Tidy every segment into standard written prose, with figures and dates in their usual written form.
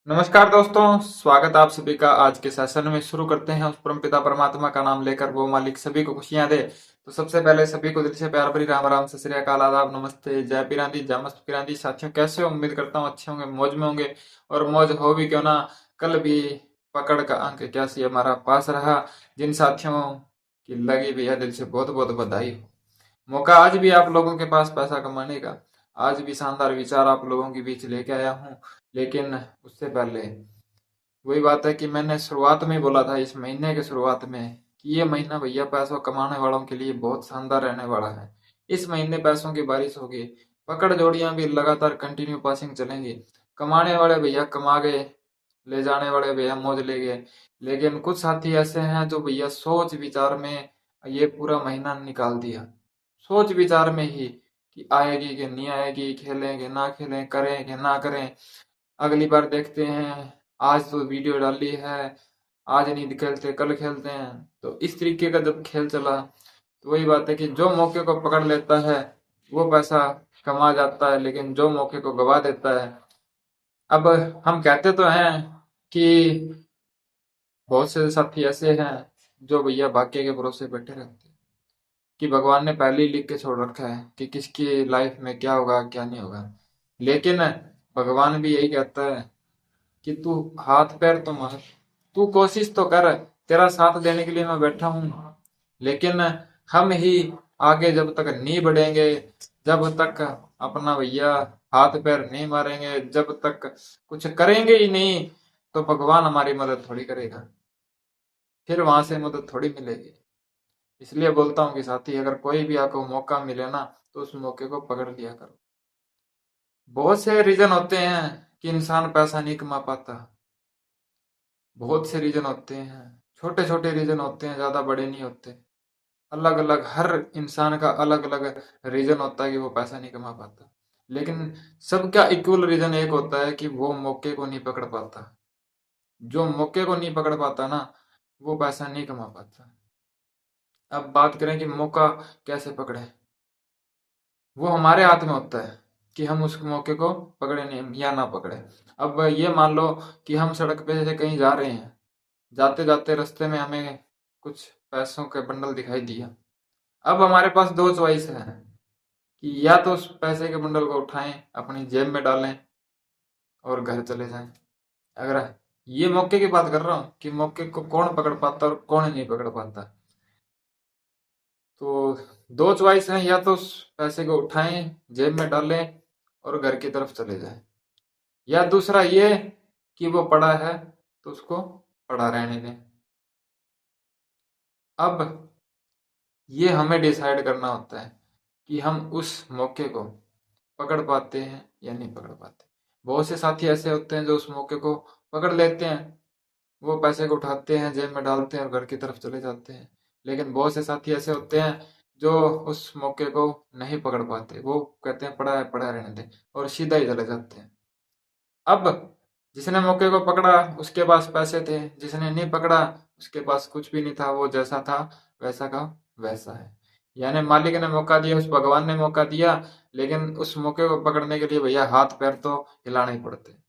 नमस्कार दोस्तों, स्वागत आप सभी का। आज के सेशन में शुरू करते हैं उस परमपिता परमात्मा का नाम लेकर, वो मालिक सभी को खुशियां दे। तो सबसे पहले सभी को दिल से प्यार भरी राम राम, सत श्री अकाल, आदाब, नमस्ते, जय पीरांदी, जय मस्त पीरांदी। साथियों, कैसे हो? उम्मीद करता हूँ अच्छे होंगे, मौज में होंगे। और मौज हो भी क्यों ना, कल भी पकड़ का अंक इक्यासी हमारा पास रहा। जिन साथियों की लगी भी है, दिल से बहुत बहुत बधाई हो। मौका आज भी आप लोगों के पास पैसा कमाने का, आज भी शानदार विचार आप लोगों के बीच लेके आया हूँ। लेकिन उससे पहले वही बात है कि मैंने शुरुआत में ही बोला था, इस महीने के शुरुआत में, कि ये महीना भैया पैसों कमाने वालों के लिए बहुत शानदार रहने वाला है। इस महीने पैसों की बारिश होगी। पकड़ जोड़ियां भी लगातार कंटिन्यू पासिंग चलेंगी। कमाने वाले भैया कमा गए, ले जाने वाले भैया मौज ले गए। लेकिन कुछ साथी ऐसे हैं जो भैया सोच विचार में ये पूरा महीना निकाल दिया। सोच विचार में ही कि आएगी कि नहीं आएगी, खेलें कि ना खेलें, करें कि ना करें, अगली बार देखते हैं, आज तो वीडियो डाली है, आज नहीं खेलते कल खेलते हैं। तो इस तरीके का जब खेल चला, तो वही बात है कि जो मौके को पकड़ लेता है वो पैसा कमा जाता है, लेकिन जो मौके को गवा देता है। अब हम कहते तो हैं कि बहुत से साथी ऐसे हैं जो भैया भाग्य के भरोसे बैठे रहते हैं, कि भगवान ने पहले ही लिख के छोड़ रखा है कि किसकी लाइफ में क्या होगा क्या नहीं होगा। लेकिन भगवान भी यही कहता है कि तू हाथ पैर तो मार, तू कोशिश तो कर, तेरा साथ देने के लिए मैं बैठा हूं। लेकिन हम ही आगे जब तक नहीं बढ़ेंगे, जब तक अपना भैया हाथ पैर नहीं मारेंगे, जब तक कुछ करेंगे ही नहीं, तो भगवान हमारी मदद थोड़ी करेगा, फिर वहां से मदद थोड़ी मिलेगी। इसलिए बोलता हूँ कि साथी, अगर कोई भी आपको मौका मिले ना, तो उस मौके को पकड़ लिया करो। बहुत से रीजन होते हैं कि इंसान पैसा नहीं कमा पाता। बहुत से रीजन होते हैं, छोटे छोटे रीजन होते हैं, ज्यादा बड़े नहीं होते। अलग अलग हर इंसान का अलग अलग रीजन होता है कि वो पैसा नहीं कमा पाता। लेकिन सबका इक्वल रीजन एक होता है कि वो मौके को नहीं पकड़ पाता। जो मौके को नहीं पकड़ पाता ना, वो पैसा नहीं कमा पाता। अब बात करें कि मौका कैसे पकड़े, वो हमारे हाथ में होता है कि हम उस मौके को पकड़े नहीं या ना पकड़े। अब ये मान लो कि हम सड़क पे से कहीं जा रहे हैं, जाते जाते रास्ते में हमें कुछ पैसों के बंडल दिखाई दिया। अब हमारे पास दो चॉइस है कि या तो उस पैसे के बंडल को उठाएं, अपनी जेब में डालें और घर चले जाएं। अगर ये मौके की बात कर रहा हूँ कि मौके को कौन पकड़ पाता और कौन नहीं पकड़ पाता, तो दो चॉइस हैं, या तो उस पैसे को उठाएं, जेब में डालें और घर की तरफ चले जाएं, या दूसरा ये कि वो पड़ा है तो उसको पड़ा रहने दें। अब ये हमें डिसाइड करना होता है कि हम उस मौके को पकड़ पाते हैं या नहीं पकड़ पाते। बहुत से साथी ऐसे होते हैं जो उस मौके को पकड़ लेते हैं, वो पैसे को उठाते हैं, जेब में डालते हैं और घर की तरफ चले जाते हैं। लेकिन बहुत से साथी ऐसे होते हैं जो उस मौके को नहीं पकड़ पाते, वो कहते हैं पड़ा है पड़ा रहने दे, और सीधा ही चले जाते हैं। अब जिसने मौके को पकड़ा उसके पास पैसे थे, जिसने नहीं पकड़ा उसके पास कुछ भी नहीं था, वो जैसा था वैसा का वैसा है। यानी मालिक ने मौका दिया, उस भगवान ने मौका दिया, लेकिन उस मौके को पकड़ने के लिए भैया हाथ पैर तो हिलाने ही पड़ते।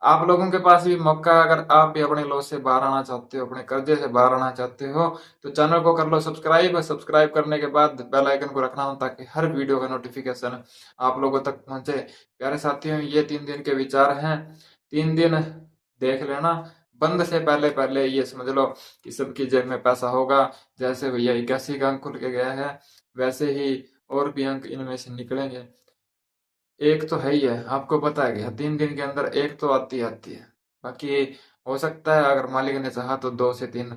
आप लोगों के पास भी मौका, अगर आप भी अपने लॉस से बाहर आना चाहते हो, अपने कर्जे से बाहर आना चाहते हो, तो चैनल को कर लो सब्सक्राइब। सब्सक्राइब करने के बाद बेल आइकन को रखना हो ताकि हर वीडियो का नोटिफिकेशन आप लोगों तक पहुंचे। प्यारे साथियों, ये 3 दिन के विचार हैं। 3 दिन देख लेना, बंद से पहले पहले ये समझ लो कि सबकी जेब में पैसा होगा। जैसे भैया 81 का अंक खुल के गया है, वैसे ही और भी अंक इनमें से निकलेंगे। एक तो है ही है, आपको पता है कि 3 दिन के अंदर एक तो आती आती है। बाकी हो सकता है अगर मालिक ने चाहा तो 2 से 3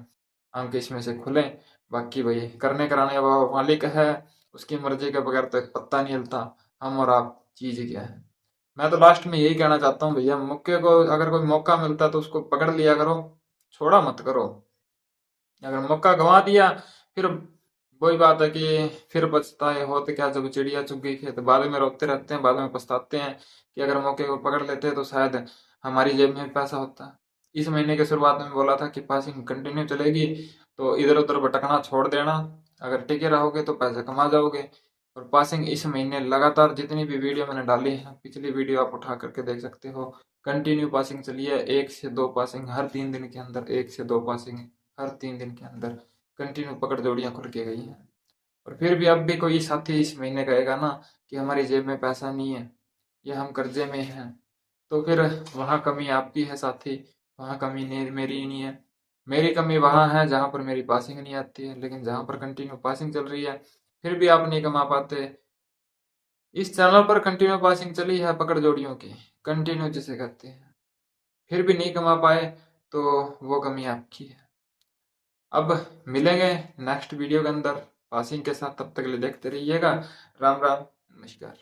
अंक इसमें से खुले। बाकी भाई करने कराने वाला मालिक है, उसकी मर्जी के बगैर तो एक पत्ता नहीं हिलता। हम और आप चीज ही क्या है। मैं तो लास्ट में यही कहना चाहता हूँ भैया, मौके को अगर कोई मौका मिलता है तो उसको पकड़ लिया करो, छोड़ा मत करो। अगर मौका गंवा दिया, फिर वही बात है कि फिर पछताए हो तो क्या, जब चिड़िया चुग गई खेत, बाद में रोते रहते हैं, बाद में पछताते हैं कि अगर मौके को पकड़ लेते तो शायद हमारी जेब में भी पैसा होता। इस महीने की शुरुआत में बोला था कि पासिंग कंटिन्यू चलेगी, तो इधर उधर भटकना छोड़ देना। अगर टिके रहोगे तो पैसे कमा जाओगे, और पासिंग इस महीने लगातार जितनी भी वीडियो मैंने डाली है, पिछली वीडियो आप उठा करके देख सकते हो, कंटिन्यू पासिंग चली है। 1 से 2 पासिंग हर 3 दिन के अंदर, 1 से 2 पासिंग हर 3 दिन के अंदर कंटिन्यू पकड़ जोड़ियां खुल के गई हैं। और फिर भी अब भी कोई साथी इस महीने कहेगा ना कि हमारी जेब में पैसा नहीं है या हम कर्जे में हैं, तो फिर वहाँ कमी आपकी है साथी, वहाँ कमी नहीं मेरी नहीं है। मेरी कमी वहाँ है जहाँ पर मेरी पासिंग नहीं आती है, लेकिन जहाँ पर कंटिन्यू पासिंग चल रही है फिर भी आप नहीं कमा पाते। इस चैनल पर कंटिन्यू पासिंग चली है पकड़ जोड़ियों की, कंटिन्यू जिसे कहते हैं, फिर भी नहीं कमा पाए, तो वो कमी आपकी है। अब मिलेंगे नेक्स्ट वीडियो के अंदर पासिंग के साथ, तब तक के लिए देखते रहिएगा। राम राम, नमस्कार।